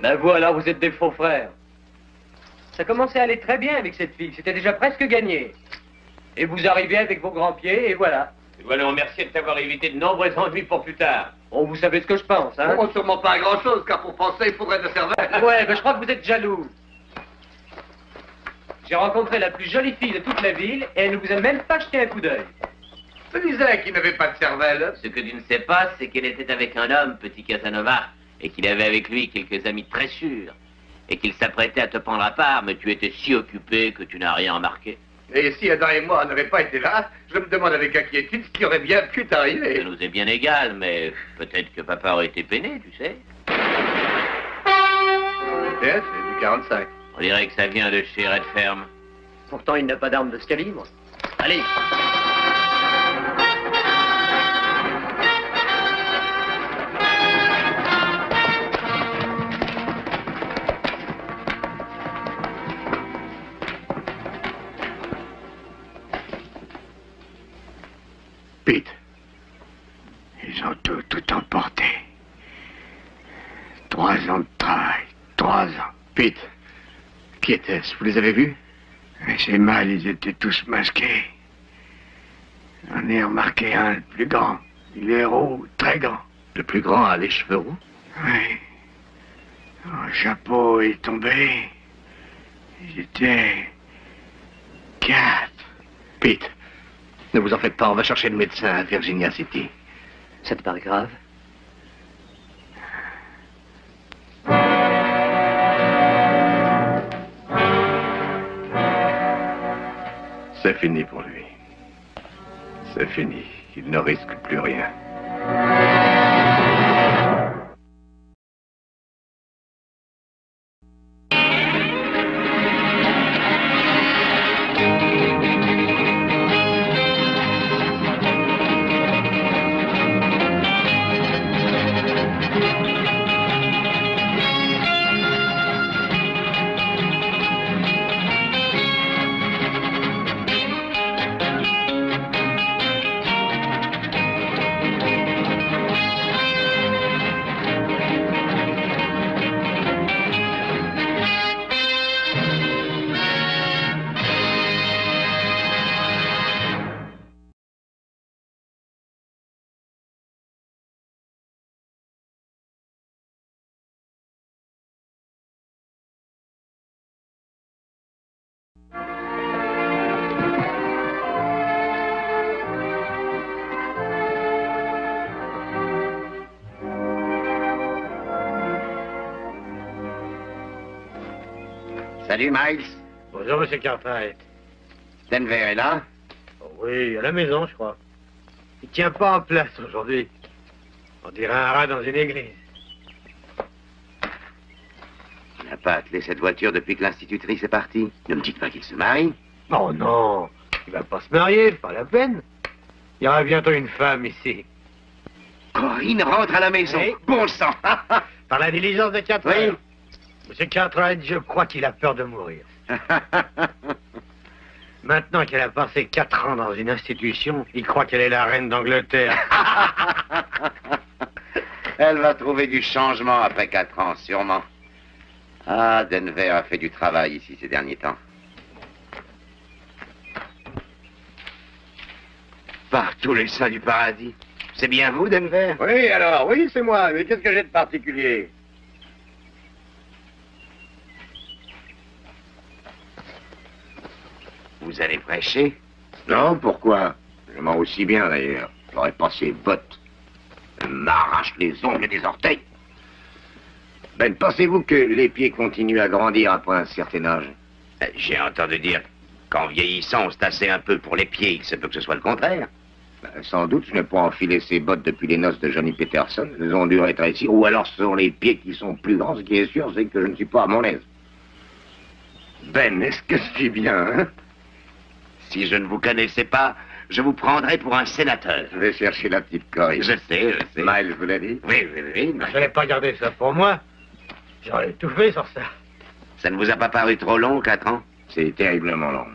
Ben vous, alors, vous êtes des faux frères. Ça commençait à aller très bien avec cette fille. C'était déjà presque gagné. Et vous arrivez avec vos grands pieds, et voilà. Je dois le remercier de t'avoir évité de nombreux ennuis pour plus tard. Bon, vous savez ce que je pense, hein? Oh, sûrement pas grand-chose, car pour penser, il faudrait de cervelle. Ouais, ben je crois que vous êtes jaloux. J'ai rencontré la plus jolie fille de toute la ville, et elle ne vous a même pas jeté un coup d'œil. Je disais qu'il n'avait pas de cervelle. Ce que tu ne sais pas, c'est qu'elle était avec un homme, petit Casanova, et qu'il avait avec lui quelques amis très sûrs, et qu'il s'apprêtait à te prendre à part, mais tu étais si occupé que tu n'as rien remarqué. Et si Adam et moi n'avaient pas été là, je me demande avec inquiétude ce qui aurait bien pu t'arriver. Ça nous est bien égal, mais peut-être que papa aurait été peiné, tu sais. Peut-être, c'est du 45. On dirait que ça vient de chez Red Ferme. Pourtant, il n'a pas d'arme de ce calibre. Allez. Pete, ils ont tout emporté. 3 ans de travail, 3 ans. Pete, qui était-ce? Vous les avez vus? Mais c'est mal, ils étaient tous masqués. J'en ai remarqué un, le plus grand. Il est roux, très grand. Le plus grand a les cheveux roux? Oui. Son chapeau est tombé. Ils étaient 4. Pete, ne vous en faites pas, on va chercher le médecin à Virginia City. Ça te paraît grave? C'est fini pour lui. C'est fini. Il ne risque plus rien. Salut, Miles. Bonjour, monsieur Cartwright. Denver est là? Oh oui, à la maison, je crois. Il tient pas en place aujourd'hui. On dirait un rat dans une église. Il n'a pas attelé cette voiture depuis que l'institutrice est partie. Ne me dites pas qu'il se marie. Oh non, il va pas se marier, pas la peine. Il y aura bientôt une femme ici. Corinne rentre à la maison. Oui. Bon sang. Par la diligence de Cartwright. Oui. Monsieur Cartwright, je crois qu'il a peur de mourir. Maintenant qu'elle a passé 4 ans dans une institution, il croit qu'elle est la reine d'Angleterre. Elle va trouver du changement après 4 ans, sûrement. Ah, Denver a fait du travail ici ces derniers temps. Par tous les saints du paradis. C'est bien vous, Denver? Oui, alors, oui, c'est moi. Mais qu'est-ce que j'ai de particulier? Vous allez prêcher? Non, pourquoi? Je mens aussi bien, d'ailleurs. J'aurais pas ces bottes. Je m'arrache les ongles des orteils. Ben, pensez-vous que les pieds continuent à grandir après un certain âge? J'ai entendu dire qu'en vieillissant, on se tassait un peu pour les pieds. Il se peut que ce soit le contraire. Ben, sans doute, je n'ai pas enfilé ces bottes depuis les noces de Johnny Peterson. Elles ont dû rétrécir. Ou alors, ce sont les pieds qui sont plus grands. Ce qui est sûr, c'est que je ne suis pas à mon aise. Ben, est-ce que je suis bien, hein? Si je ne vous connaissais pas, je vous prendrais pour un sénateur. Je vais chercher la petite Corinne. Je sais. Miles vous l'a dit? Oui. Je n'allais pas garder ça pour moi. J'aurais tout fait sur ça. Ça ne vous a pas paru trop long, 4 ans? C'est terriblement long.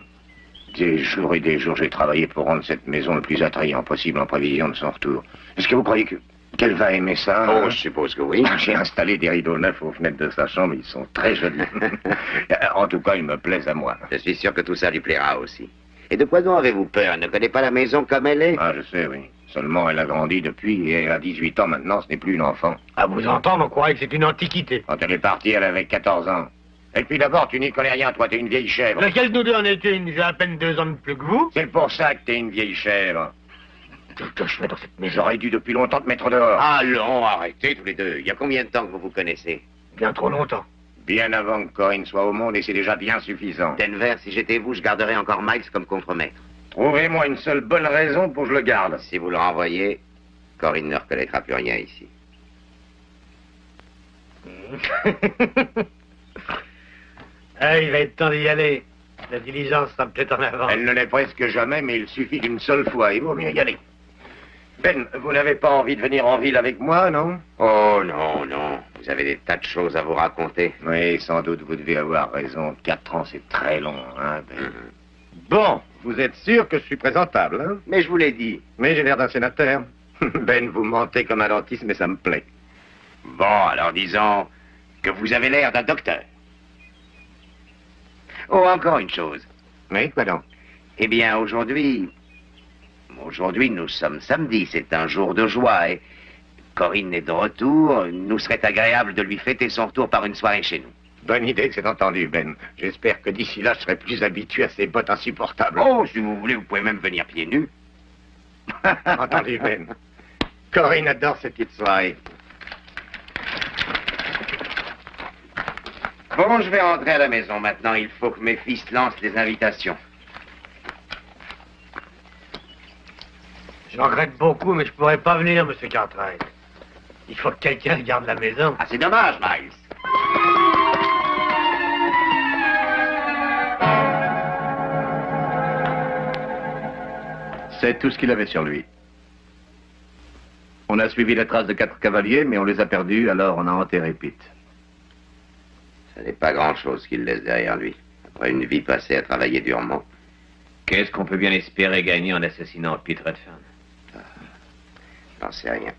Des jours et des jours, j'ai travaillé pour rendre cette maison le plus attrayant possible en prévision de son retour. Est-ce que vous croyez que... Qu'elle va aimer ça. Oh, hein? je suppose que oui. J'ai installé des rideaux neufs aux fenêtres de sa chambre, ils sont très jolis. En tout cas, ils me plaisent à moi. Je suis sûr que tout ça lui plaira aussi. Et de quoi donc avez-vous peur? Elle ne connaît pas la maison comme elle est? Ah, je sais, oui. Seulement, elle a grandi depuis et elle a 18 ans maintenant, ce n'est plus une enfant. À vous entendre, on croirait que c'est une antiquité. Quand elle est partie, elle avait 14 ans. Et puis d'abord, tu n'y connais rien, toi, t'es une vieille chèvre. Lequel de nous deux en est une? J'ai à peine 2 ans de plus que vous. C'est pour ça que t'es une vieille chèvre. Qu'est-ce que je fais dans cette maison? J'aurais dû depuis longtemps te mettre dehors. Allons, arrêtez tous les deux. Il y a combien de temps que vous vous connaissez? Bien trop longtemps. Bien avant que Corinne soit au monde, et c'est déjà bien suffisant. Denver, si j'étais vous, je garderais encore Miles comme contremaître. Trouvez-moi une seule bonne raison pour que je le garde. Si vous le renvoyez, Corinne ne reconnaîtra plus rien ici. Ah, il va être temps d'y aller. La diligence sera peut-être en avant. Elle ne l'est presque jamais, mais il suffit d'une seule fois. Il vaut mieux y aller. Ben, vous n'avez pas envie de venir en ville avec moi, non? Oh non, non. Vous avez des tas de choses à vous raconter. Oui, sans doute, vous devez avoir raison. 4 ans, c'est très long, hein, Ben? Bon, vous êtes sûr que je suis présentable, hein? Mais je vous l'ai dit. Mais j'ai l'air d'un sénateur. Ben, vous mentez comme un dentiste, mais ça me plaît. Bon, alors disons que vous avez l'air d'un docteur. Oh, encore une chose. Oui, quoi donc? Eh bien, aujourd'hui, nous sommes samedi, c'est un jour de joie et Corinne est de retour. Nous serait agréable de lui fêter son retour par une soirée chez nous. Bonne idée, c'est entendu, Ben. J'espère que d'ici là, je serai plus habitué à ces bottes insupportables. Oh, si vous voulez, vous pouvez même venir pieds nus. Entendu, Ben. Corinne adore ces petites soirées. Bon, je vais rentrer à la maison maintenant. Il faut que mes fils lancent les invitations. Je regrette beaucoup, mais je pourrais pas venir, monsieur Cartwright. Il faut que quelqu'un garde la maison. Ah, c'est dommage, Miles. C'est tout ce qu'il avait sur lui. On a suivi la trace de 4 cavaliers, mais on les a perdus, alors on a enterré Pete. Ce n'est pas grand-chose qu'il laisse derrière lui. Après une vie passée à travailler durement. Qu'est-ce qu'on peut bien espérer gagner en assassinant Pete Redfern? J'en sais rien.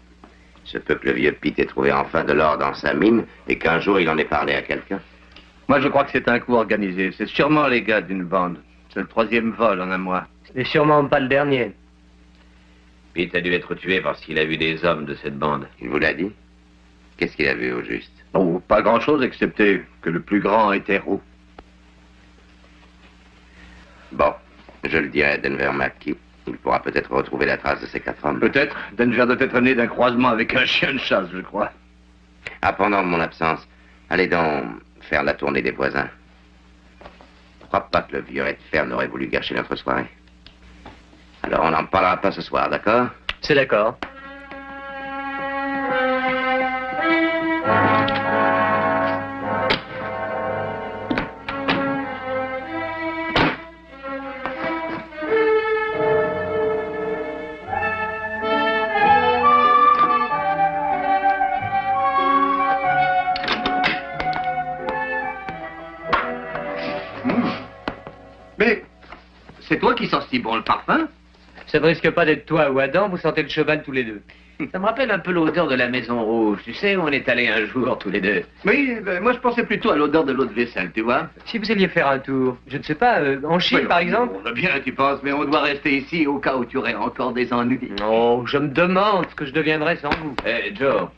Il se peut que le vieux Pete ait trouvé enfin de l'or dans sa mine et qu'un jour il en ait parlé à quelqu'un. Moi, je crois que c'est un coup organisé. C'est sûrement les gars d'une bande. C'est le 3e vol en un mois. Ce n'est sûrement pas le dernier. Pete a dû être tué parce qu'il a vu des hommes de cette bande. Il vous l'a dit? Qu'est-ce qu'il a vu au juste? Oh, pas grand-chose, excepté que le plus grand était roux. Bon, je le dirai à Denver McKee. Il pourra peut-être retrouver la trace de ces 4 hommes. Peut-être. Denver doit être né d'un croisement avec un chien de chasse, je crois. Ah, pendant mon absence, allez donc faire la tournée des voisins. Je crois pas que le vieux Redfern aurait voulu gâcher notre soirée. Alors on n'en parlera pas ce soir, d'accord? C'est d'accord. Mais c'est toi qui sens si bon le parfum? Ça ne risque pas d'être toi ou Adam, vous sentez le cheval tous les deux. Ça me rappelle un peu l'odeur de la Maison Rouge. Tu sais où on est allé un jour tous les deux? Oui, ben, moi je pensais plutôt à l'odeur de l'eau de vaisselle, tu vois. Si vous alliez faire un tour, je ne sais pas, en Chine Oui, par exemple? On a bien, tu penses, mais on doit rester ici au cas où tu aurais encore des ennuis. Non, je me demande ce que je deviendrais sans vous. Eh, Joe,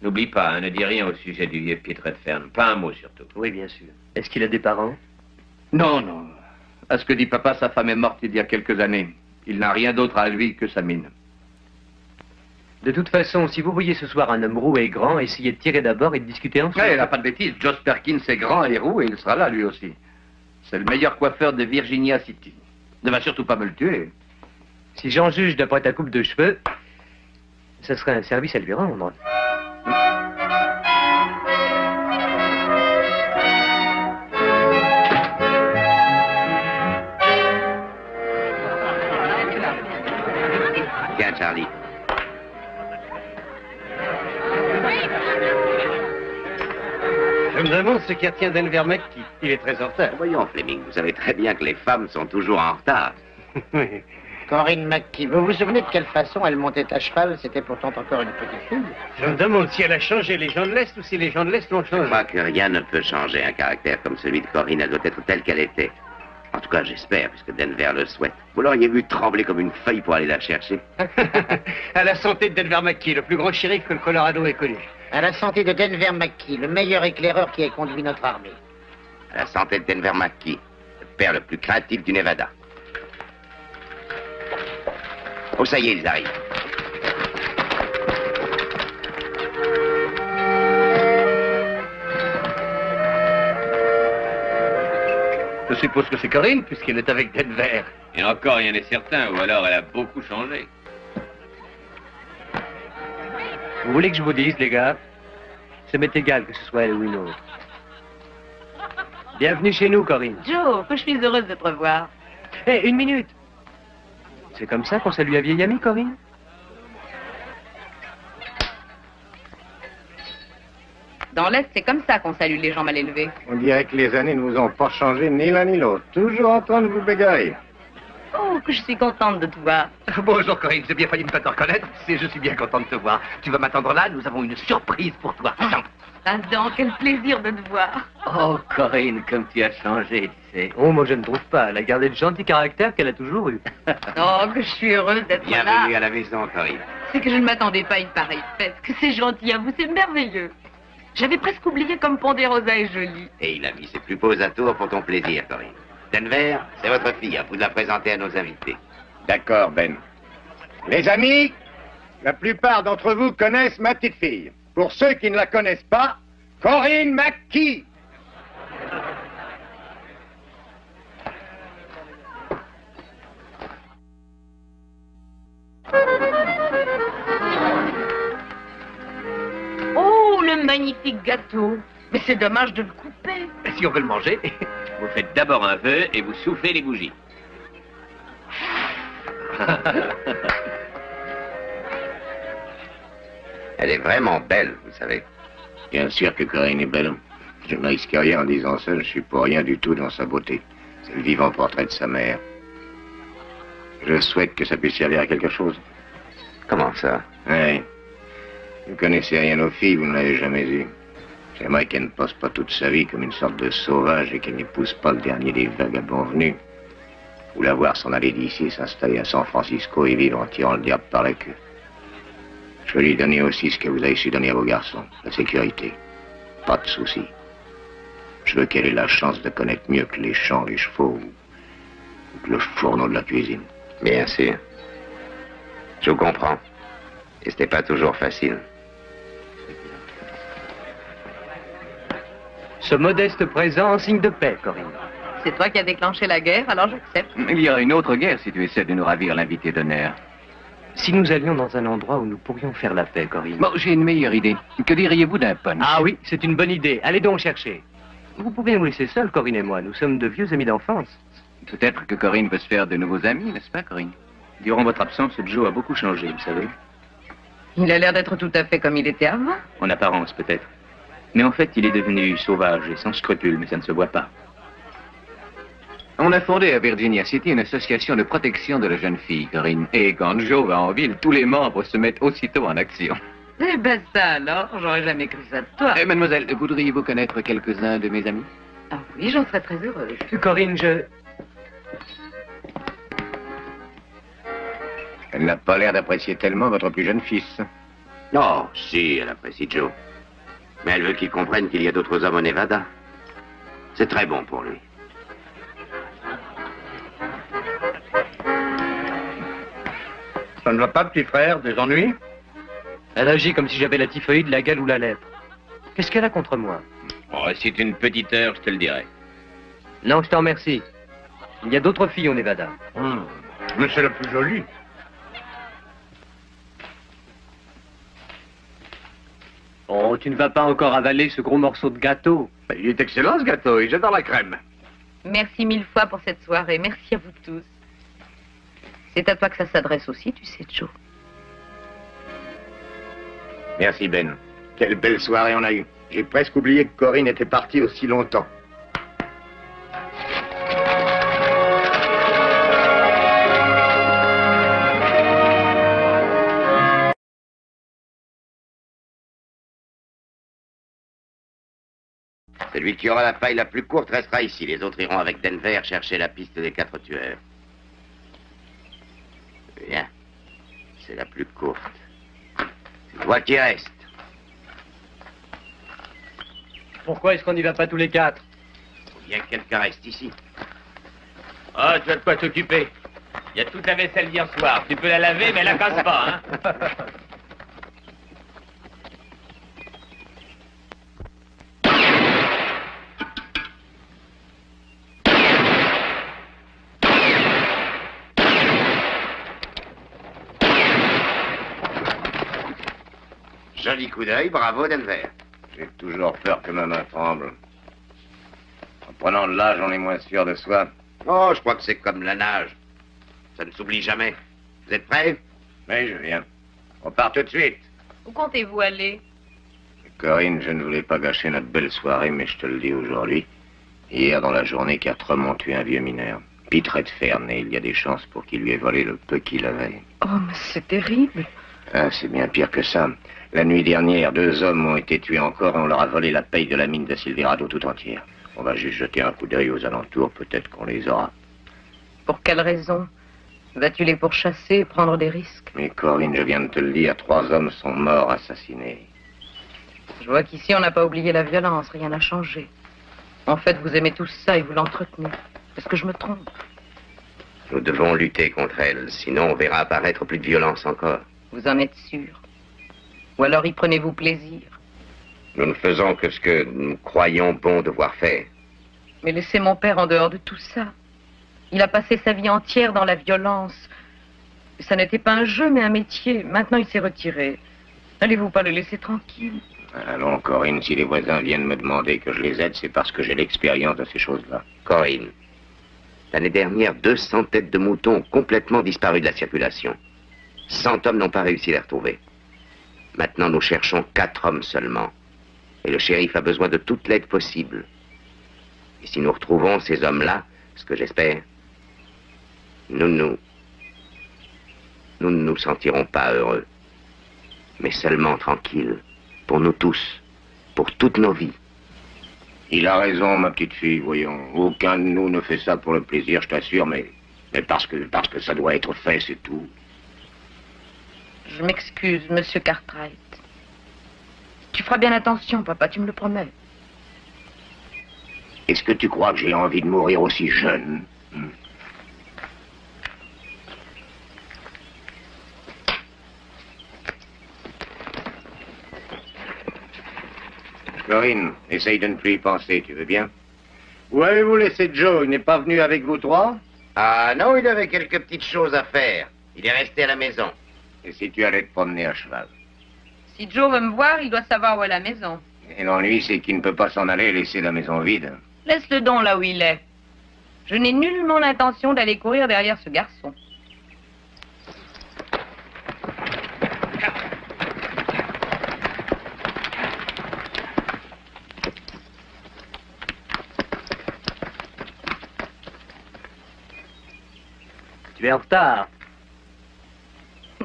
n'oublie pas, hein, ne dis rien au sujet du vieux Pete Redfern. Pas un mot surtout. Oui, bien sûr. Est-ce qu'il a des parents? Non, non. À ce que dit papa, sa femme est morte il y a quelques années. Il n'a rien d'autre à lui que sa mine. De toute façon, si vous voyez ce soir un homme roux et grand, essayez de tirer d'abord et de discuter ensuite. Ouais, il n'a pas de bêtises. Josh Perkins est grand et roux et il sera là lui aussi. C'est le meilleur coiffeur de Virginia City. Ne va surtout pas me le tuer. Si j'en juge d'après ta coupe de cheveux, ça serait un service à lui rendre. Tiens, Charlie. Je me demande ce qui retient Denver McKee. Il est très en retard. Voyons, Fleming, vous savez très bien que les femmes sont toujours en retard. Oui. Corinne McKee, vous vous souvenez de quelle façon elle montait à cheval? C'était pourtant encore une petite fille. Je me demande si elle a changé les gens de l'Est ou si les gens de l'Est l'ont Je changé. crois que rien ne peut changer un caractère comme celui de Corinne. Elle doit être telle qu'elle était. En tout cas, j'espère, puisque Denver le souhaite. Vous l'auriez vu trembler comme une feuille pour aller la chercher. À la santé de Denver McKee, le plus grand shérif que le Colorado ait connu. À la santé de Denver McKee, le meilleur éclaireur qui ait conduit notre armée. À la santé de Denver McKee, le père le plus craintif du Nevada. Oh, ça y est, ils arrivent. Je suppose que c'est Corinne, puisqu'elle est avec Denver. Et encore, rien n'est certain, ou alors elle a beaucoup changé. Vous voulez que je vous dise, les gars? Ça m'est égal que ce soit elle ou une autre. Bienvenue chez nous, Corinne. Joe, que je suis heureuse de te revoir. Hé, une minute. C'est comme ça qu'on salue un vieil ami, Corinne? Dans l'Est, c'est comme ça qu'on salue les gens mal élevés. On dirait que les années ne vous ont pas changé ni l'un ni l'autre. Toujours en train de vous bégayer. Oh, que je suis contente de te voir. Bonjour Corinne, j'ai bien failli ne pas te reconnaître. Je suis bien content de te voir. Tu vas m'attendre là, nous avons une surprise pour toi. Attends. Adam, quel plaisir de te voir. Oh, Corinne, comme tu as changé, tu sais. Oh, moi je ne trouve pas. Elle a gardé le gentil caractère qu'elle a toujours eu. Oh, que je suis heureuse d'être là. Bienvenue à la maison, Corinne. C'est que je ne m'attendais pas à une pareille fête. Que c'est gentil à vous, c'est merveilleux. J'avais presque oublié comme Ponderosa est jolie. Et il a mis ses plus beaux atours pour ton plaisir, Corinne. Denver, c'est votre fille. À vous de la présenter à nos invités. D'accord, Ben. Les amis, la plupart d'entre vous connaissent ma petite fille. Pour ceux qui ne la connaissent pas, Corinne McKee. Oh, le magnifique gâteau. Mais c'est dommage de le couper. Si on veut le manger. Vous faites d'abord un vœu et vous soufflez les bougies. Elle est vraiment belle, vous savez. Bien sûr que Corinne est belle. Je ne risque rien en disant ça, je suis pour rien du tout dans sa beauté. C'est le vivant portrait de sa mère. Je souhaite que ça puisse servir à quelque chose. Comment ça? Oui. Vous ne connaissez rien aux filles, vous ne l'avez jamais eu. J'aimerais qu'elle ne passe pas toute sa vie comme une sorte de sauvage et qu'elle n'épouse pas le dernier des vagabonds venus. Vous la voir s'en aller d'ici, s'installer à San Francisco et vivre en tirant le diable par la queue. Je veux lui donner aussi ce que vous avez su donner à vos garçons, la sécurité. Pas de souci. Je veux qu'elle ait la chance de connaître mieux que les champs, les chevaux, ou que le fourneau de la cuisine. Bien sûr. Je vous comprends. Et ce n'est pas toujours facile. Ce modeste présent en signe de paix, Corinne. C'est toi qui as déclenché la guerre, alors j'accepte. Il y aura une autre guerre si tu essaies de nous ravir l'invité d'honneur. Si nous allions dans un endroit où nous pourrions faire la paix, Corinne. Bon, j'ai une meilleure idée. Que diriez-vous d'un punch? Ah oui, c'est une bonne idée. Allez donc chercher. Vous pouvez nous laisser seuls, Corinne et moi. Nous sommes de vieux amis d'enfance. Peut-être que Corinne veut se faire de nouveaux amis, n'est-ce pas, Corinne? Durant votre absence, Joe a beaucoup changé, vous savez. Il a l'air d'être tout à fait comme il était avant. En apparence, peut-être. Mais en fait, il est devenu sauvage et sans scrupules, mais ça ne se voit pas. On a fondé à Virginia City une association de protection de la jeune fille, Corinne. Et quand Joe va en ville, tous les membres se mettent aussitôt en action. Eh ben ça alors, j'aurais jamais cru ça de toi. Mademoiselle, voudriez-vous connaître quelques-uns de mes amis? Ah oui, j'en serais très heureuse. Corinne, Elle n'a pas l'air d'apprécier tellement votre plus jeune fils. Oh, si, elle apprécie Joe. Mais elle veut qu'il comprenne qu'il y a d'autres hommes au Nevada. C'est très bon pour lui. Ça ne va pas, petit frère? Des ennuis? Elle agit comme si j'avais la typhoïde, la gale ou la lèpre. Qu'est-ce qu'elle a contre moi? Oh, si c'est une petite heure, je te le dirai. Non, je t'en remercie. Il y a d'autres filles au Nevada. Mais c'est la plus jolie. Oh, tu ne vas pas encore avaler ce gros morceau de gâteau. Il est excellent, ce gâteau, et j'adore la crème. Merci mille fois pour cette soirée. Merci à vous tous. C'est à toi que ça s'adresse aussi, tu sais, Joe. Merci, Ben. Quelle belle soirée on a eue. J'ai presque oublié que Corinne était partie aussi longtemps. Celui qui aura la paille la plus courte restera ici. Les autres iront avec Denver chercher la piste des 4 tueurs. Bien. C'est la plus courte. C'est toi qui restes. Pourquoi est-ce qu'on n'y va pas tous les 4? Faut bien que quelqu'un reste ici. Oh, tu as de quoi t'occuper. Il y a toute la vaisselle d'hier soir. Tu peux la laver, mais la casse pas, hein. Joli coup d'œil, bravo Denver. J'ai toujours peur que ma main tremble. En prenant de l'âge, on est moins sûr de soi. Oh, je crois que c'est comme la nage. Ça ne s'oublie jamais. Vous êtes prêts? Mais je viens. On part tout de suite. Où comptez-vous aller? Corinne, je ne voulais pas gâcher notre belle soirée, mais je te le dis aujourd'hui. Hier, dans la journée, 4 hommes ont tué un vieux mineur. Pete Redfern, et il y a des chances pour qu'il lui ait volé le peu qu'il avait. Oh, mais c'est terrible. Ah, c'est bien pire que ça. La nuit dernière, 2 hommes ont été tués encore et on leur a volé la paye de la mine de Silverado tout entière. On va juste jeter un coup d'œil aux alentours, peut-être qu'on les aura. Pour quelle raison? Vas-tu les pourchasser et prendre des risques? Mais Corinne, je viens de te le dire, 3 hommes sont morts assassinés. Je vois qu'ici, on n'a pas oublié la violence, rien n'a changé. En fait, vous aimez tous ça et vous l'entretenez. Est-ce que je me trompe? Nous devons lutter contre elle, sinon on verra apparaître plus de violence encore. Vous en êtes sûr? Ou alors y prenez-vous plaisir? Nous ne faisons que ce que nous croyons bon devoir faire. Mais laissez mon père en dehors de tout ça. Il a passé sa vie entière dans la violence. Ça n'était pas un jeu, mais un métier. Maintenant, il s'est retiré. N'allez-vous pas le laisser tranquille? Allons, Corinne, si les voisins viennent me demander que je les aide, c'est parce que j'ai l'expérience de ces choses-là. Corinne, l'année dernière, 200 têtes de moutons ont complètement disparu de la circulation. 100 hommes n'ont pas réussi à les retrouver. Maintenant, nous cherchons 4 hommes seulement. Et le shérif a besoin de toute l'aide possible. Et si nous retrouvons ces hommes-là, ce que j'espère, nous ne nous sentirons pas heureux. Mais seulement tranquilles. Pour nous tous. Pour toutes nos vies. Il a raison, ma petite fille, voyons. Aucun de nous ne fait ça pour le plaisir, je t'assure, mais parce que ça doit être fait, c'est tout. Je m'excuse, monsieur Cartwright. Tu feras bien attention, papa, tu me le promets. Est-ce que tu crois que j'ai envie de mourir aussi jeune? Corinne, essaye de ne plus y penser, tu veux bien? Où avez-vous laissé Joe? Il n'est pas venu avec vous 3? Ah non, il avait quelques petites choses à faire. Il est resté à la maison. Et si tu allais te promener à cheval? Si Joe veut me voir, il doit savoir où est la maison. Et l'ennui, c'est qu'il ne peut pas s'en aller et laisser la maison vide. Laisse-le donc là où il est. Je n'ai nullement l'intention d'aller courir derrière ce garçon. Tu es en retard.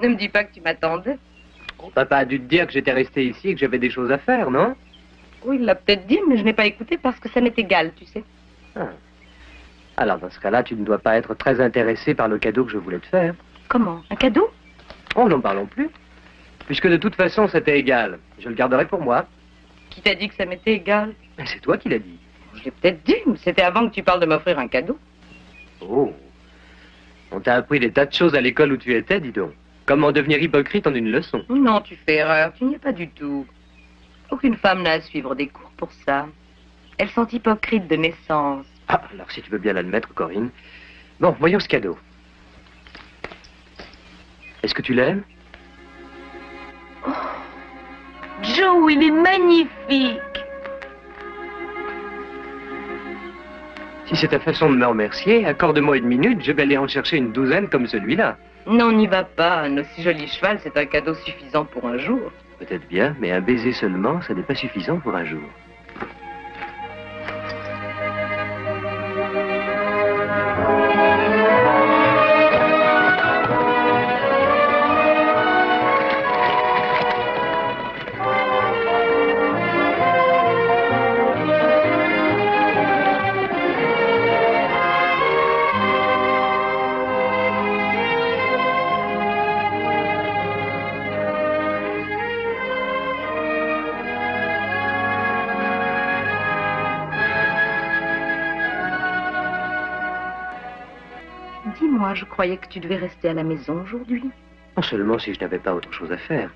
Ne me dis pas que tu m'attendais. Papa a dû te dire que j'étais resté ici et que j'avais des choses à faire, non? Oui, il l'a peut-être dit, mais je n'ai pas écouté parce que ça m'est égal, tu sais. Ah. Alors, dans ce cas-là, tu ne dois pas être très intéressé par le cadeau que je voulais te faire. Comment? Un cadeau? Oh, n'en parlons plus. Puisque de toute façon, c'était égal. Je le garderai pour moi. Qui t'a dit que ça m'était égal? Mais c'est toi qui l'as dit. Je l'ai peut-être dit, mais c'était avant que tu parles de m'offrir un cadeau. Oh. On t'a appris des tas de choses à l'école où tu étais, dis donc. Comment devenir hypocrite en une leçon. Non, tu fais erreur. Tu n'y es pas du tout. Aucune femme n'a à suivre des cours pour ça. Elles sont hypocrites de naissance. Ah, alors si tu veux bien l'admettre, Corinne. Bon, voyons ce cadeau. Est-ce que tu l'aimes? Oh, Joe, il est magnifique. Si c'est ta façon de me remercier, accorde-moi une minute, je vais aller en chercher une douzaine comme celui-là. Non, n'y va pas. Un aussi joli cheval, c'est un cadeau suffisant pour un jour. Peut-être bien, mais un baiser seulement, ça n'est pas suffisant pour un jour. moi, je croyais que tu devais rester à la maison aujourd'hui. Non seulement si je n'avais pas autre chose à faire.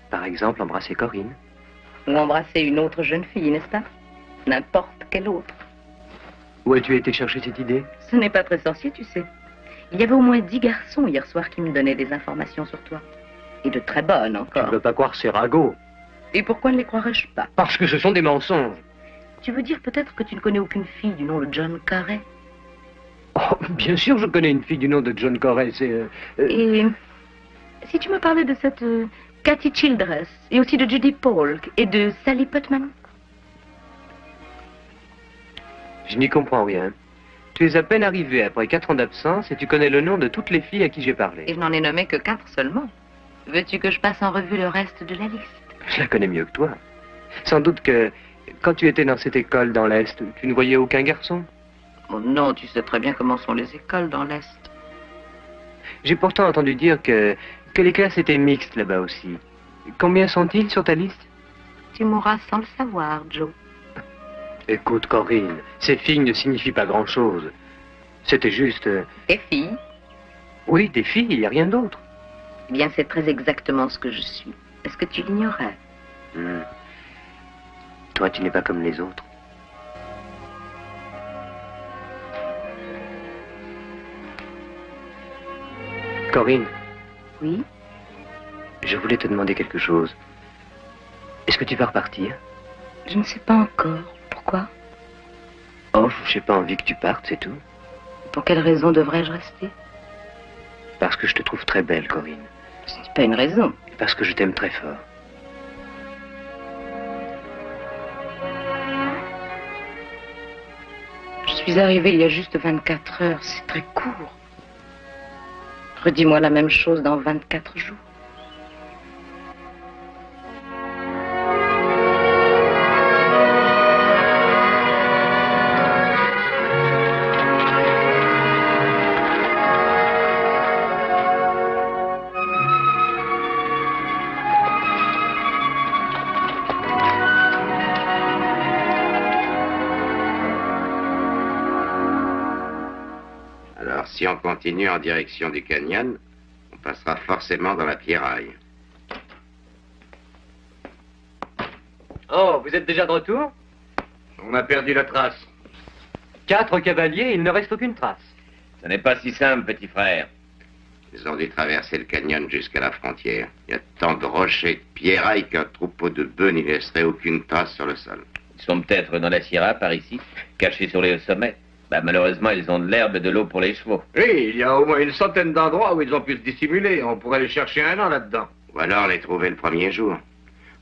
Par exemple, embrasser Corinne. Ou embrasser une autre jeune fille, n'est-ce pas? N'importe quelle autre. Où as-tu été chercher cette idée? Ce n'est pas très sorcier, tu sais. Il y avait au moins 10 garçons hier soir qui me donnaient des informations sur toi. Et de très bonnes Tu encore. ne veux pas croire ces ragots. Et pourquoi ne les croirais-je pas? Parce que ce sont des mensonges. Tu veux dire peut-être que tu ne connais aucune fille du nom de John Corey? Oh, bien sûr, je connais une fille du nom de John Corey, c'est... Et si tu me parlais de cette Cathy Childress, et aussi de Judy Polk, et de Sally Putman? Je n'y comprends rien. Tu es à peine arrivé après 4 ans d'absence et tu connais le nom de toutes les filles à qui j'ai parlé. Et je n'en ai nommé que 4 seulement. Veux-tu que je passe en revue le reste de la liste? Je la connais mieux que toi. Sans doute que, quand tu étais dans cette école dans l'Est, tu ne voyais aucun garçon. Oh non, tu sais très bien comment sont les écoles dans l'Est. J'ai pourtant entendu dire que les classes étaient mixtes là-bas aussi. Combien sont-ils sur ta liste? Tu mourras sans le savoir, Joe. Écoute, Corinne, ces filles ne signifient pas grand-chose. C'était juste... Des filles? Oui, des filles, il n'y a rien d'autre. Eh bien, c'est très exactement ce que je suis. Est-ce que tu l'ignorais? Toi, tu n'es pas comme les autres. Corinne. Oui? Je voulais te demander quelque chose. Est-ce que tu vas repartir? Je ne sais pas encore. Pourquoi? Oh, j'ai pas envie que tu partes, c'est tout. Pour quelle raison devrais-je rester? Parce que je te trouve très belle, Corinne. Ce n'est pas une raison. Et parce que je t'aime très fort. Je suis arrivée il y a juste 24 heures. C'est très court. Redis-moi la même chose dans 24 jours. Alors, si on continue en direction du canyon, on passera forcément dans la pierraille. Oh, vous êtes déjà de retour? On a perdu la trace. 4 cavaliers, il ne reste aucune trace. Ce n'est pas si simple, petit frère. Ils ont dû traverser le canyon jusqu'à la frontière. Il y a tant de rochers et de pierrailles qu'un troupeau de bœufs n'y laisserait aucune trace sur le sol. Ils sont peut-être dans la Sierra, par ici, cachés sur les sommets. Bah, malheureusement, ils ont de l'herbe et de l'eau pour les chevaux. Oui, il y a au moins une centaine d'endroits où ils ont pu se dissimuler. On pourrait les chercher 1 an là-dedans. Ou alors les trouver le premier jour.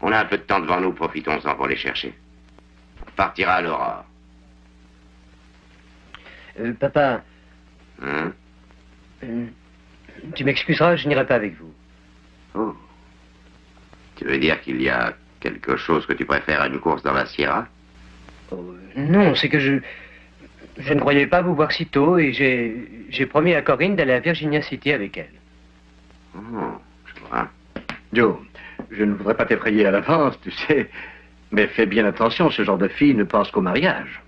On a un peu de temps devant nous, profitons-en pour les chercher. On partira à l'aurore. Papa, Hein? tu m'excuseras, je n'irai pas avec vous. Oh. Tu veux dire qu'il y a quelque chose que tu préfères à une course dans la Sierra? Oh, non, c'est que je ne croyais pas vous voir si tôt et j'ai promis à Corinne d'aller à Virginia City avec elle. Oh, je vois. Joe, je ne voudrais pas t'effrayer à l'avance, tu sais. Mais fais bien attention, ce genre de fille ne pense qu'au mariage.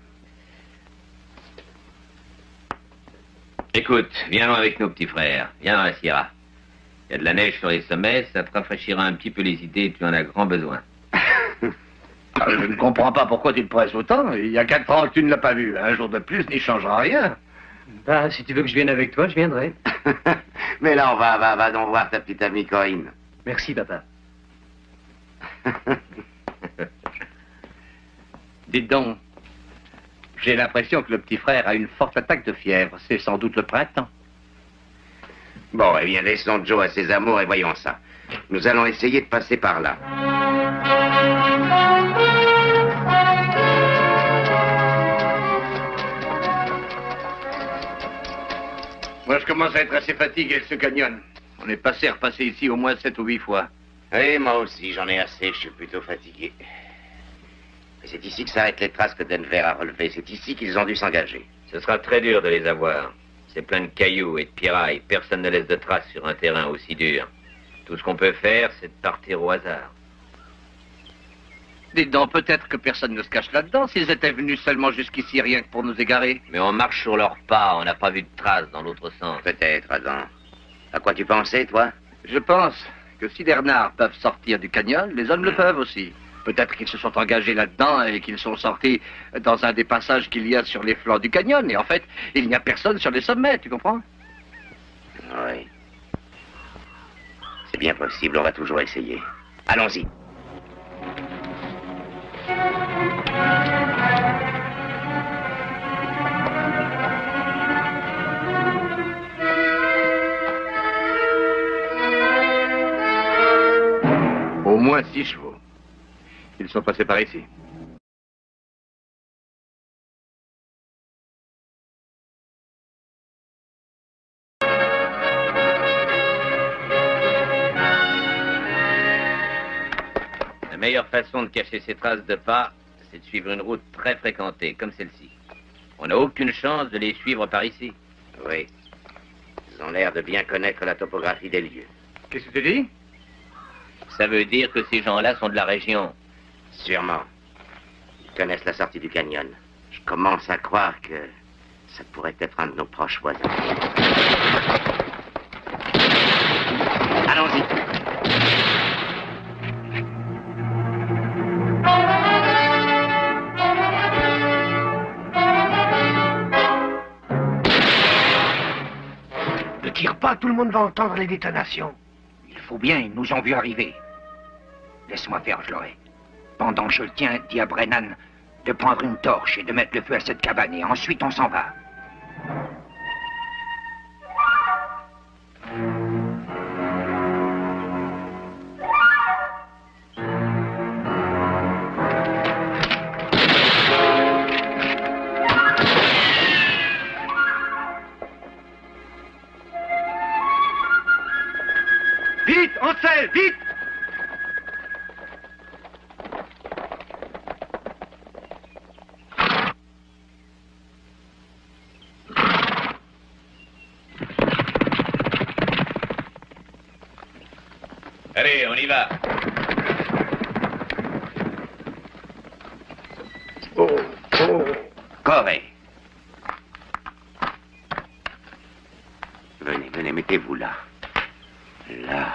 Écoute, viens avec nous, petit frère. Viens dans la Sierra. Il y a de la neige sur les sommets, ça te rafraîchira un petit peu les idées, tu en as grand besoin. Je ne comprends pas pourquoi tu le presses autant. Il y a 4 ans que tu ne l'as pas vu. Un jour de plus n'y changera rien. Bah, si tu veux que je vienne avec toi, je viendrai. Mais là, va donc voir ta petite amie Corinne. Merci, papa. Dites donc, j'ai l'impression que le petit frère a une forte attaque de fièvre. C'est sans doute le printemps. Bon, eh bien, laissons Joe à ses amours et voyons ça. Nous allons essayer de passer par là. Moi, je commence à être assez fatigué de ce canyon. On est passé, repassé ici au moins 7 ou 8 fois. Oui, moi aussi, j'en ai assez, je suis plutôt fatigué. Mais c'est ici que s'arrêtent les traces que Denver a relevées. C'est ici qu'ils ont dû s'engager. Ce sera très dur de les avoir. C'est plein de cailloux et de pierrailles. Personne ne laisse de traces sur un terrain aussi dur. Tout ce qu'on peut faire, c'est de partir au hasard. Dites donc, peut-être que personne ne se cache là-dedans s'ils étaient venus seulement jusqu'ici rien que pour nous égarer. Mais on marche sur leurs pas, on n'a pas vu de traces dans l'autre sens. Peut-être, Adam. À quoi tu pensais, toi? Je pense que si les renards peuvent sortir du canyon, les hommes le peuvent aussi. Peut-être qu'ils se sont engagés là-dedans et qu'ils sont sortis dans un des passages qu'il y a sur les flancs du canyon. Et en fait, il n'y a personne sur les sommets, tu comprends? Oui. C'est bien possible, on va toujours essayer. Allons-y. Au moins 6 chevaux. Ils sont passés par ici. La meilleure façon de cacher ces traces de pas, c'est de suivre une route très fréquentée, comme celle-ci. On n'a aucune chance de les suivre par ici. Oui. Ils ont l'air de bien connaître la topographie des lieux. Qu'est-ce que tu dis? Ça veut dire que ces gens-là sont de la région. Sûrement. Ils connaissent la sortie du canyon. Je commence à croire que ça pourrait être un de nos proches voisins. Allons-y. Ne tire pas, tout le monde va entendre les détonations. Il faut bien, ils nous ont vu arriver. Laisse-moi faire, je l'aurai. Pendant que je le tiens, dis à Brennan de prendre une torche et de mettre le feu à cette cabane, et ensuite on s'en va. Vite, on selle, vite! Allez, on y va. Oh, oh. Corée. Venez, venez, mettez-vous là. Là.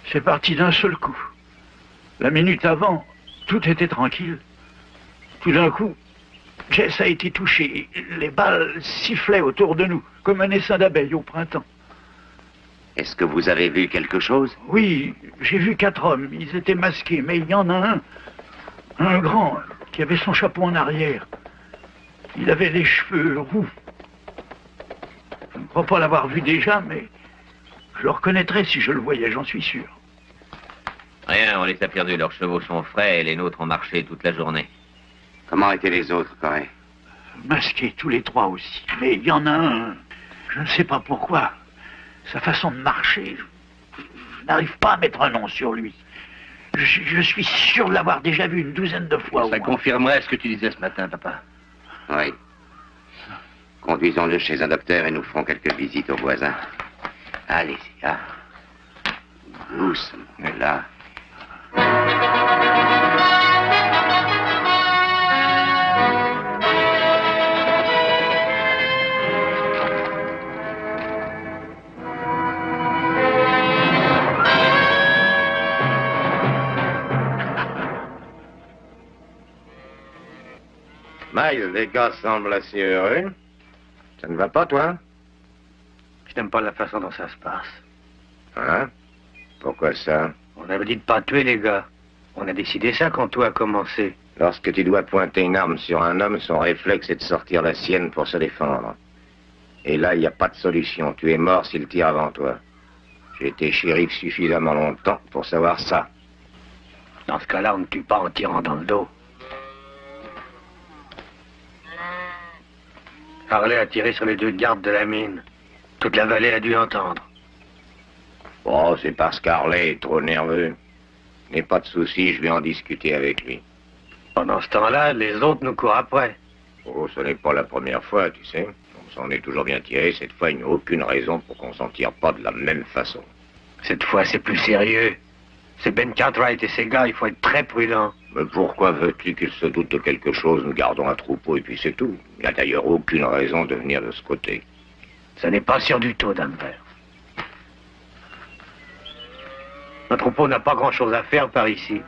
C'est parti d'un seul coup. La minute avant, tout était tranquille. Tout d'un coup, Jess a été touché. Les balles sifflaient autour de nous, comme un essaim d'abeilles au printemps. Est-ce que vous avez vu quelque chose? Oui, j'ai vu 4 hommes. Ils étaient masqués, mais il y en a un grand, qui avait son chapeau en arrière. Il avait les cheveux roux. Je ne crois pas l'avoir vu déjà, mais je le reconnaîtrais si je le voyais, j'en suis sûr. Rien, on les a perdus. Leurs chevaux sont frais et les nôtres ont marché toute la journée. Comment étaient les autres, Corée? Masqués, tous les 3 aussi. Mais il y en a un, je ne sais pas pourquoi. Sa façon de marcher, je n'arrive pas à mettre un nom sur lui. Je suis sûr de l'avoir déjà vu une douzaine de fois. Ça confirmerait ce que tu disais ce matin, papa. Oui. Conduisons-le chez un docteur et nous ferons quelques visites aux voisins. Allez-y, là. Doucement, là. Miles, les gars semblent assez heureux. Ça ne va pas, toi? Je n'aime pas la façon dont ça se passe. Hein? Pourquoi ça? On avait dit de pas tuer les gars. On a décidé ça quand tout a commencé. Lorsque tu dois pointer une arme sur un homme, son réflexe est de sortir la sienne pour se défendre. Et là, il n'y a pas de solution. Tu es mort s'il tire avant toi. J'ai été shérif suffisamment longtemps pour savoir ça. Dans ce cas-là, on ne tue pas en tirant dans le dos. Harley a tiré sur les 2 gardes de la mine. Toute la vallée a dû entendre. Oh, c'est parce qu'Harley est trop nerveux. N'aie pas de soucis, je vais en discuter avec lui. Pendant ce temps-là, les autres nous courent après. Oh, ce n'est pas la première fois, tu sais. On s'en est toujours bien tiré. Cette fois, il n'y a aucune raison pour qu'on s'en tire pas de la même façon. Cette fois, c'est plus sérieux. C'est Ben Cartwright et ses gars, il faut être très prudent. Mais pourquoi veux-tu qu'ils se doutent de quelque chose? Nous gardons un troupeau et puis c'est tout. Il n'y a d'ailleurs aucune raison de venir de ce côté. Ça n'est pas sûr du tout, Danvers. Un troupeau n'a pas grand-chose à faire par ici.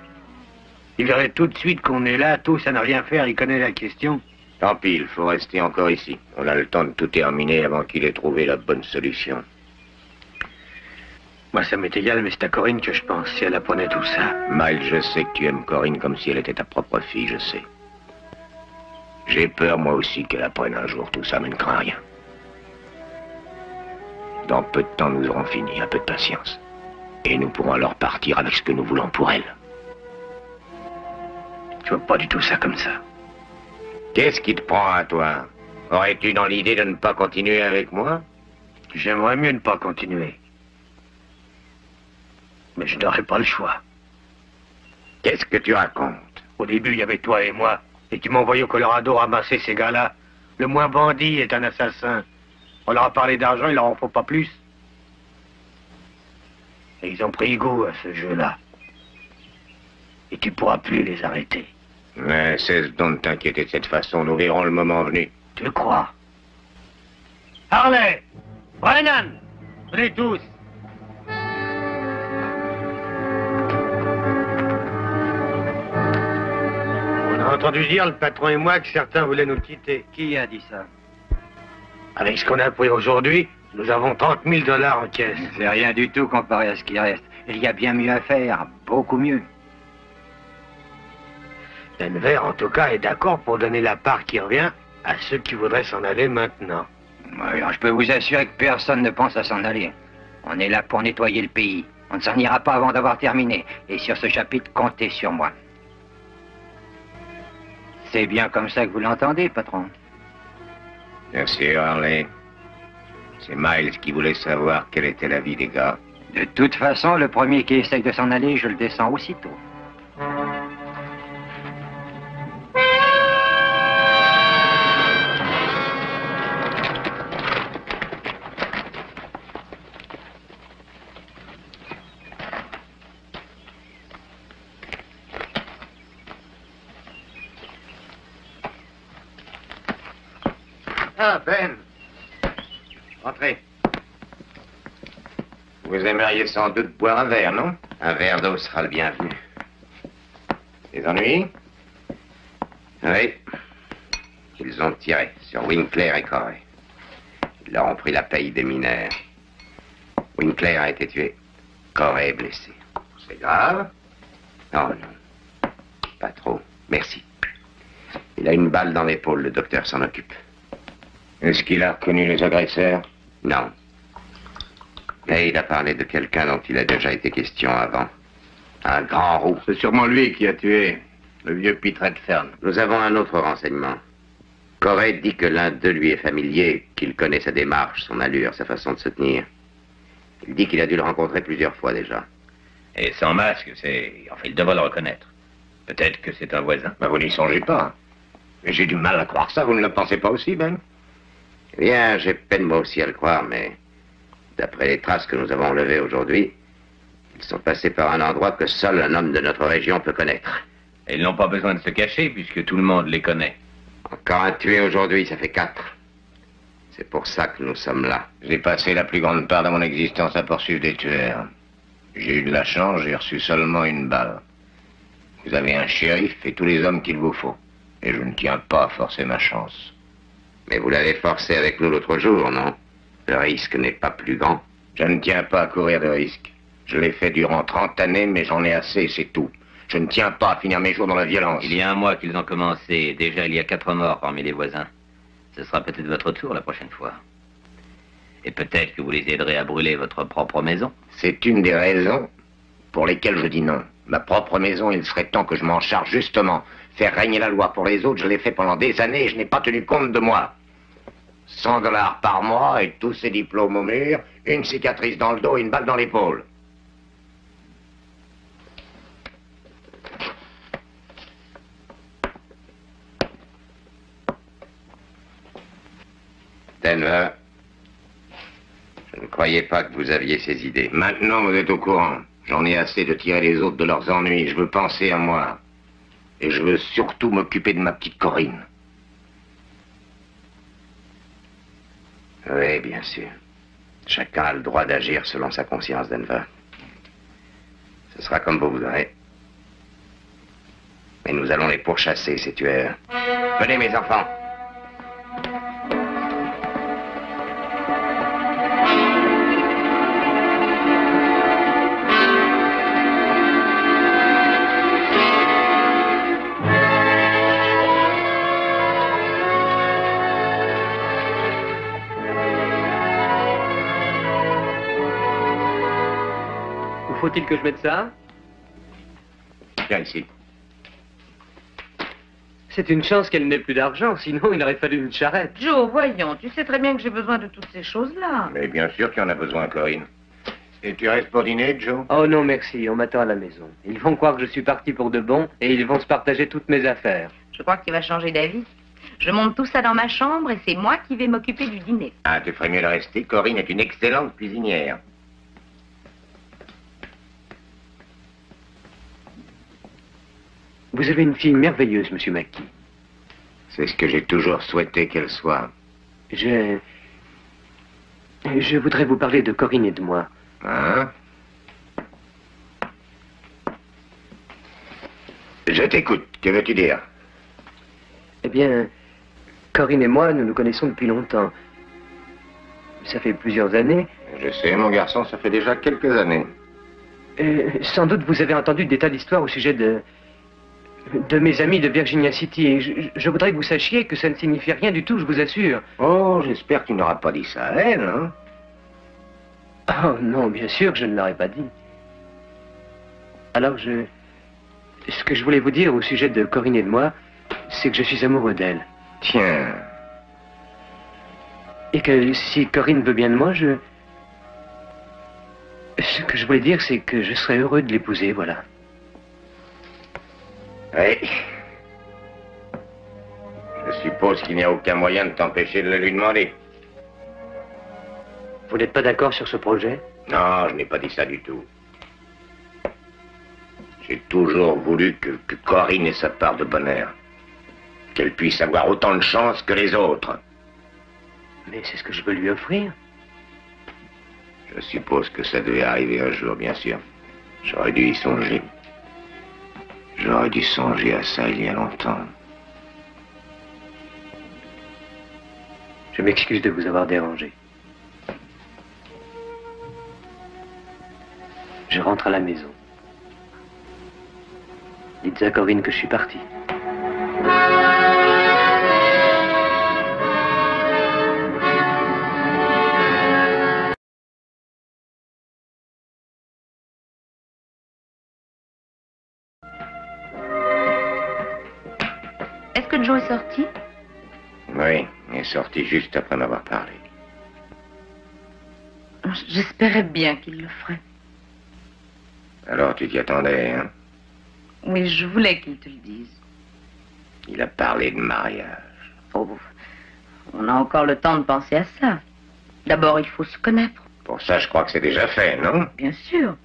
Il verrait tout de suite qu'on est là, tous à ne rien faire, il connaît la question. Tant pis, il faut rester encore ici. On a le temps de tout terminer avant qu'il ait trouvé la bonne solution. Moi, ça m'est égal, mais c'est à Corinne que je pense, si elle apprenait tout ça. Miles, je sais que tu aimes Corinne comme si elle était ta propre fille, je sais. J'ai peur, moi aussi, qu'elle apprenne un jour tout ça, mais ne crains rien. Dans peu de temps, nous aurons fini, un peu de patience. Et nous pourrons alors partir avec ce que nous voulons pour elle. Tu vois pas du tout ça comme ça. Qu'est-ce qui te prend à toi? Aurais-tu dans l'idée de ne pas continuer avec moi? J'aimerais mieux ne pas continuer. Mais je n'aurais pas le choix. Qu'est-ce que tu racontes? Au début, il y avait toi et moi, et tu m'as envoyé au Colorado ramasser ces gars-là. Le moins bandit est un assassin. On leur a parlé d'argent, il leur en faut pas plus. Et ils ont pris goût à ce jeu-là. Et tu pourras plus les arrêter. Mais cesse donc de t'inquiéter de cette façon, nous verrons le moment venu. Tu le crois? Harley! Brennan! Venez tous! On a entendu dire, le patron et moi, que certains voulaient nous quitter. Qui a dit ça? Avec ce qu'on a pris aujourd'hui, nous avons 30 000 $ en caisse. C'est rien du tout comparé à ce qui reste. Il y a bien mieux à faire, beaucoup mieux. Denver, en tout cas, est d'accord pour donner la part qui revient à ceux qui voudraient s'en aller maintenant. Oui, je peux vous assurer que personne ne pense à s'en aller. On est là pour nettoyer le pays. On ne s'en ira pas avant d'avoir terminé. Et sur ce chapitre, comptez sur moi. C'est bien comme ça que vous l'entendez, patron? Bien sûr, Harley. C'est Miles qui voulait savoir quelle était la vie des gars. De toute façon, le premier qui essaye de s'en aller, je le descends aussitôt. Ah, Ben. Entrez. Vous aimeriez sans doute boire un verre, non? Un verre d'eau sera le bienvenu. Des ennuis? Oui. Ils ont tiré sur Winkler et Corey. Ils leur ont pris la paye des mineurs. Winkler a été tué. Corey est blessé. C'est grave? Oh non. Pas trop. Merci. Il a une balle dans l'épaule, le docteur s'en occupe. Est-ce qu'il a reconnu les agresseurs? Non. Mais il a parlé de quelqu'un dont il a déjà été question avant. Un grand roux. C'est sûrement lui qui a tué le vieux Pete Redfern. Nous avons un autre renseignement. Corey dit que l'un d'eux lui est familier, qu'il connaît sa démarche, son allure, sa façon de se tenir. Il dit qu'il a dû le rencontrer plusieurs fois déjà. Et sans masque, enfin, il devrait le reconnaître. Peut-être que c'est un voisin. Ben, vous n'y songez pas. Mais j'ai du mal à croire ça, vous ne le pensez pas aussi, Ben? Eh bien, j'ai peine moi aussi à le croire, mais d'après les traces que nous avons relevées aujourd'hui, ils sont passés par un endroit que seul un homme de notre région peut connaître. Et ils n'ont pas besoin de se cacher, puisque tout le monde les connaît. Encore un tué aujourd'hui, ça fait 4. C'est pour ça que nous sommes là. J'ai passé la plus grande part de mon existence à poursuivre des tueurs. J'ai eu de la chance, j'ai reçu seulement une balle. Vous avez un shérif et tous les hommes qu'il vous faut. Et je ne tiens pas à forcer ma chance. Mais vous l'avez forcé avec nous l'autre jour, non? Le risque n'est pas plus grand. Je ne tiens pas à courir de risque. Je l'ai fait durant 30 années, mais j'en ai assez, c'est tout. Je ne tiens pas à finir mes jours dans la violence. Il y a un mois qu'ils ont commencé. Déjà, il y a 4 morts parmi les voisins. Ce sera peut-être votre tour la prochaine fois. Et peut-être que vous les aiderez à brûler votre propre maison. C'est une des raisons pour lesquelles je dis non. Ma propre maison, il serait temps que je m'en charge justement. Faire régner la loi pour les autres, je l'ai fait pendant des années et je n'ai pas tenu compte de moi. 100 $ par mois et tous ces diplômes au mur, une cicatrice dans le dos et une balle dans l'épaule. Denver, je ne croyais pas que vous aviez ces idées. Maintenant, vous êtes au courant. J'en ai assez de tirer les autres de leurs ennuis. Je veux penser à moi. Et je veux surtout m'occuper de ma petite Corinne. Oui, bien sûr. Chacun a le droit d'agir selon sa conscience, Denver. Ce sera comme vous voudrez. Mais nous allons les pourchasser, ces tueurs. Venez, mes enfants. Faut-il que je mette ça? Viens ici. C'est une chance qu'elle n'ait plus d'argent, sinon il aurait fallu une charrette. Joe, voyons, tu sais très bien que j'ai besoin de toutes ces choses-là. Mais bien sûr qu'il y en a besoin, Corinne. Et tu restes pour dîner, Joe? Oh non, merci, on m'attend à la maison. Ils vont croire que je suis parti pour de bon et ils vont se partager toutes mes affaires. Je crois que tu vas changer d'avis. Je monte tout ça dans ma chambre et c'est moi qui vais m'occuper du dîner. Ah, tu ferais mieux de rester. Corinne est une excellente cuisinière. Vous avez une fille merveilleuse, Monsieur Mackie. C'est ce que j'ai toujours souhaité qu'elle soit. Je voudrais vous parler de Corinne et de moi. Hein? Je t'écoute. Que veux-tu dire? Eh bien, Corinne et moi, nous nous connaissons depuis longtemps. Ça fait plusieurs années. Je sais, mon garçon, ça fait déjà quelques années. Sans doute vous avez entendu des tas d'histoires au sujet de mes amis de Virginia City. Et je voudrais que vous sachiez que ça ne signifie rien du tout, je vous assure. Oh, j'espère que tu n'auras pas dit ça à elle, hein? Oh non, bien sûr que je ne l'aurais pas dit. Alors ce que je voulais vous dire au sujet de Corinne et de moi, c'est que je suis amoureux d'elle. Tiens. Et que si Corinne veut bien de moi, ce que je voulais dire, c'est que je serais heureux de l'épouser, voilà. Oui. Je suppose qu'il n'y a aucun moyen de t'empêcher de le lui demander. Vous n'êtes pas d'accord sur ce projet? Non, je n'ai pas dit ça du tout. J'ai toujours voulu que Corinne ait sa part de bonheur. Qu'elle puisse avoir autant de chance que les autres. Mais c'est ce que je veux lui offrir. Je suppose que ça devait arriver un jour, bien sûr. J'aurais dû y songer. J'aurais dû songer à ça il y a longtemps. Je m'excuse de vous avoir dérangé. Je rentre à la maison. Dites à Corinne que je suis parti. Est-ce que Joe est sorti? Oui, il est sorti juste après m'avoir parlé. J'espérais bien qu'il le ferait. Alors tu t'y attendais, hein? Oui, je voulais qu'il te le dise. Il a parlé de mariage. Oh, on a encore le temps de penser à ça. D'abord, il faut se connaître. Pour ça, je crois que c'est déjà fait, non? Bien sûr.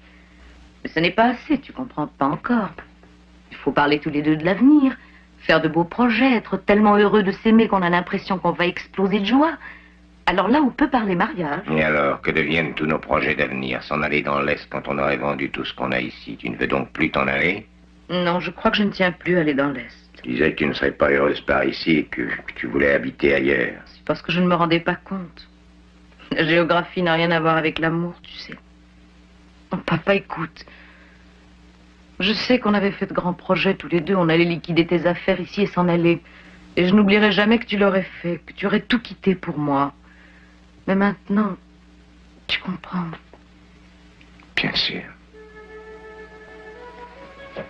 Mais ce n'est pas assez, tu comprends pas encore. Il faut parler tous les deux de l'avenir, faire de beaux projets, être tellement heureux de s'aimer qu'on a l'impression qu'on va exploser de joie. Alors là, on peut parler mariage. Et alors, que deviennent tous nos projets d'avenir? S'en aller dans l'Est quand on aurait vendu tout ce qu'on a ici? Tu ne veux donc plus t'en aller? Non, je crois que je ne tiens plus à aller dans l'Est. Tu disais que tu ne serais pas heureuse par ici et que tu voulais habiter ailleurs. C'est parce que je ne me rendais pas compte. La géographie n'a rien à voir avec l'amour, tu sais. Oh, papa, écoute. Je sais qu'on avait fait de grands projets tous les deux. On allait liquider tes affaires ici et s'en aller. Et je n'oublierai jamais que tu l'aurais fait, que tu aurais tout quitté pour moi. Mais maintenant, tu comprends. Bien sûr.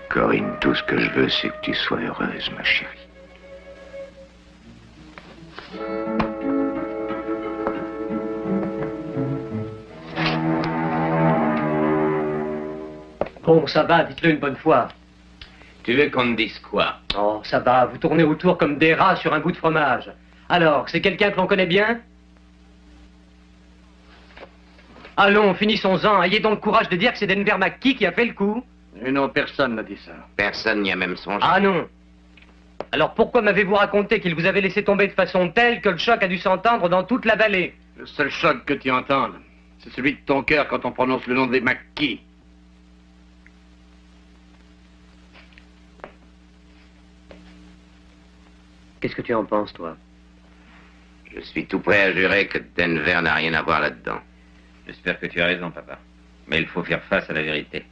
Corinne, tout ce que je veux, c'est que tu sois heureuse, ma chérie. Bon, ça va, dites-le une bonne fois. Tu veux qu'on te dise quoi? Oh, ça va, vous tournez autour comme des rats sur un bout de fromage. Alors, c'est quelqu'un que l'on connaît bien? Allons, finissons-en. Ayez donc le courage de dire que c'est Denver McKee qui a fait le coup. Et non, personne n'a dit ça. Personne n'y a même songé. Ah non. Alors pourquoi m'avez-vous raconté qu'il vous avait laissé tomber de façon telle que le choc a dû s'entendre dans toute la vallée? Le seul choc que tu entendes, c'est celui de ton cœur quand on prononce le nom des McKee. Qu'est-ce que tu en penses, toi? Je suis tout prêt à jurer que Denver n'a rien à voir là-dedans. J'espère que tu as raison, papa. Mais il faut faire face à la vérité.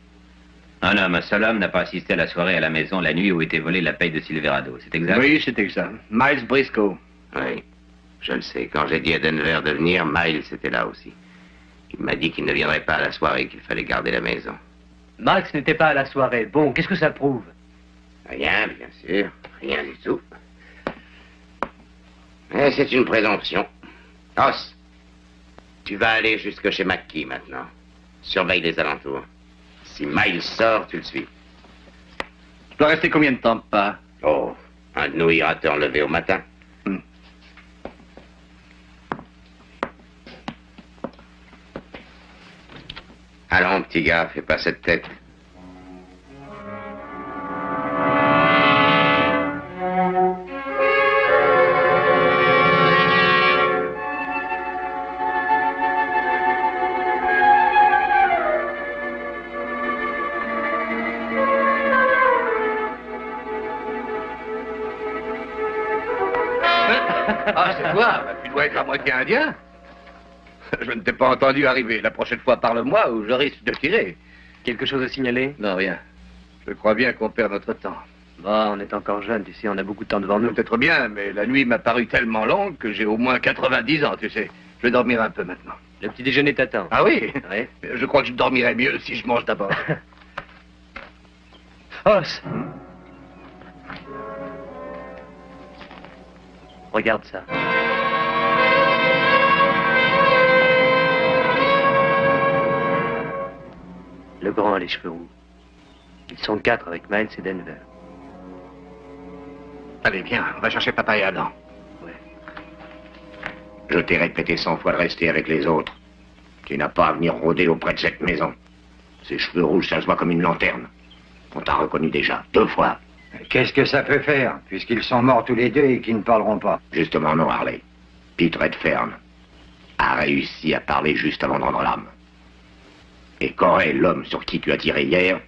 Un seul homme n'a pas assisté à la soirée à la maison la nuit où était volée la paye de Silverado. C'est exact? Oui, c'est exact. Miles Briscoe. Oui, je le sais. Quand j'ai dit à Denver de venir, Miles était là aussi. Il m'a dit qu'il ne viendrait pas à la soirée, qu'il fallait garder la maison. Max n'était pas à la soirée. Bon, qu'est-ce que ça prouve? Rien, bien sûr. Rien du tout. Mais c'est une présomption. Os, tu vas aller jusque chez McKee maintenant. Surveille les alentours. Si Miles sort, tu le suis. Je dois rester combien de temps, pas? Oh, un de nous ira te enlever au matin. Allons, petit gars, fais pas cette tête. Ah, c'est toi? Tu dois être à moitié indien. Je ne t'ai pas entendu arriver. La prochaine fois, parle-moi ou je risque de tirer. Quelque chose à signaler? Non, rien. Je crois bien qu'on perd notre temps. Bon, on est encore jeunes, tu sais, on a beaucoup de temps devant nous. Peut-être bien, mais la nuit m'a paru tellement longue que j'ai au moins 90 ans, tu sais. Je vais dormir un peu maintenant. Le petit déjeuner t'attend. Ah oui? Oui. Je crois que je dormirai mieux si je mange d'abord. Os! Regarde ça. Le grand a les cheveux roux. Ils sont 4 avec Miles et Denver. Allez, viens, on va chercher papa et Adam. Ouais. Je t'ai répété 100 fois de rester avec les autres. Tu n'as pas à venir rôder auprès de cette maison. Ces cheveux rouges, ça se voit comme une lanterne. On t'a reconnu déjà 2 fois. Qu'est-ce que ça peut faire, puisqu'ils sont morts tous les deux et qu'ils ne parleront pas? Justement non, Harley. Pete Redfern a réussi à parler juste avant de rendre l'âme. Et Corey, l'homme sur qui tu as tiré hier,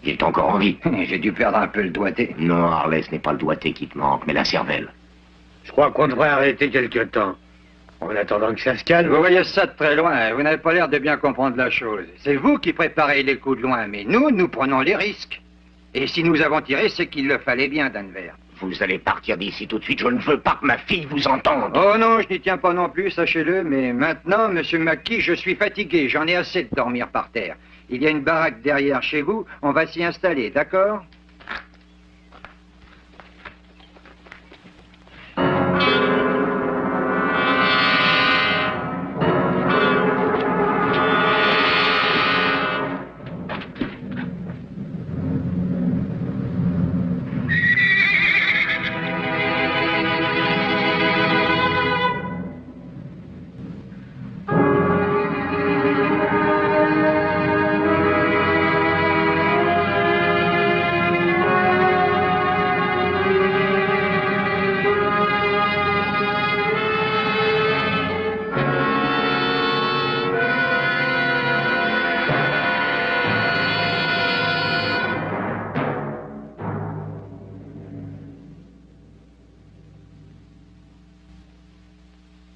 il est encore en vie. J'ai dû perdre un peu le doigté. Non, Harley, ce n'est pas le doigté qui te manque, mais la cervelle. Je crois qu'on devrait arrêter quelque temps. En attendant que ça se calme. Vous voyez ça de très loin, vous n'avez pas l'air de bien comprendre la chose. C'est vous qui préparez les coups de loin, mais nous prenons les risques. Et si nous avons tiré, c'est qu'il le fallait bien, Denver. Vous allez partir d'ici tout de suite, je ne veux pas que ma fille vous entende. Oh non, je n'y tiens pas non plus, sachez-le, mais maintenant, monsieur McKee, je suis fatigué, j'en ai assez de dormir par terre. Il y a une baraque derrière chez vous, on va s'y installer, d'accord?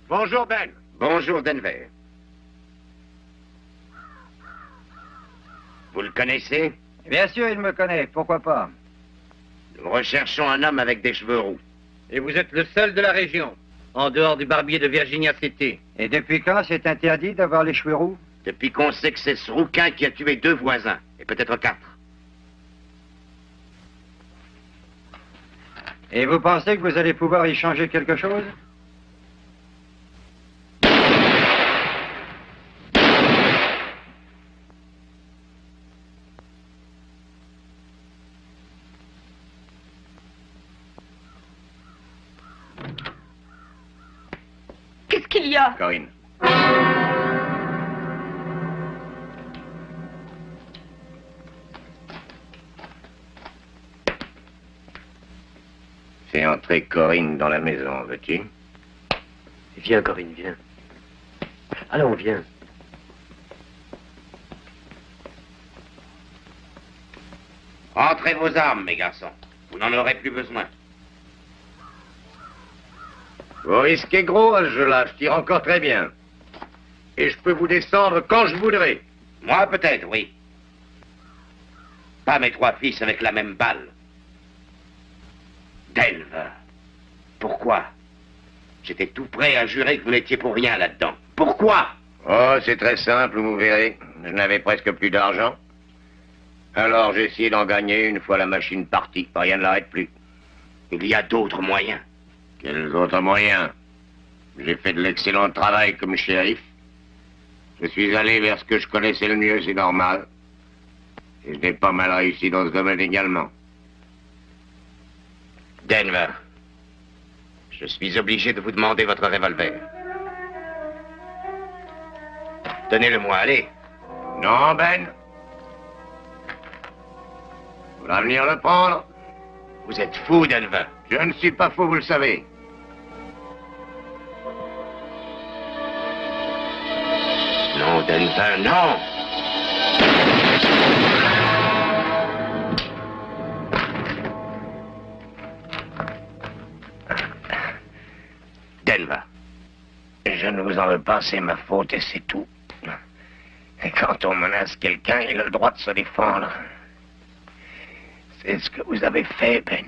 Bonjour, Ben. Bonjour, Denver. Vous le connaissez? Bien sûr, il me connaît, pourquoi pas? Nous recherchons un homme avec des cheveux roux. Et vous êtes le seul de la région, en dehors du barbier de Virginia City. Et depuis quand c'est interdit d'avoir les cheveux roux? Depuis qu'on sait que c'est ce rouquin qui a tué 2 voisins, et peut-être 4. Et vous pensez que vous allez pouvoir y changer quelque chose? Qu'est-ce qu'il y a? Corinne. laisser entrer Corinne dans la maison, veux-tu? Viens, Corinne, viens. Allons, viens. Rentrez vos armes, mes garçons. Vous n'en aurez plus besoin. Vous risquez gros à ce jeu-là, je tire encore très bien. Et je peux vous descendre quand je voudrais. Moi, peut-être, oui. Pas mes 3 fils avec la même balle. Denver. Pourquoi? J'étais tout prêt à jurer que vous n'étiez pour rien là-dedans. Pourquoi? Oh, c'est très simple, vous verrez. Je n'avais presque plus d'argent. Alors j'ai essayé d'en gagner une fois la machine partie. Rien ne l'arrête plus. Il y a d'autres moyens. Quels autres moyens? J'ai fait de l'excellent travail comme shérif. Je suis allé vers ce que je connaissais le mieux, c'est normal. Et je n'ai pas mal réussi dans ce domaine également. Denver, je suis obligé de vous demander votre revolver. Donnez-le-moi, allez. Non, Ben. Vous allez venir le prendre? Vous êtes fou, Denver. Je ne suis pas fou, vous le savez. Non, Denver, non. Denver. Je ne vous en veux pas, c'est ma faute et c'est tout. Et quand on menace quelqu'un, il a le droit de se défendre. C'est ce que vous avez fait, Ben.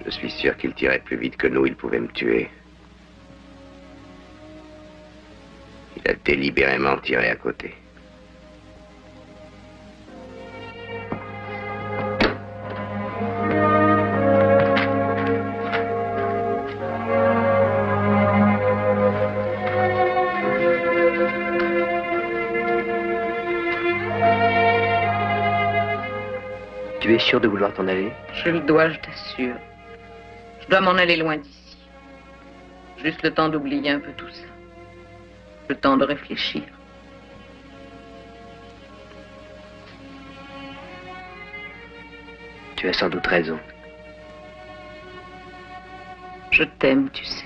Je suis sûr qu'il tirait plus vite que nous, il pouvait me tuer. Il a délibérément tiré à côté. Tu es sûr de vouloir t'en aller? Je le dois, je t'assure. Je dois m'en aller loin d'ici. Juste le temps d'oublier un peu tout ça. Le temps de réfléchir. Tu as sans doute raison. Je t'aime, tu sais.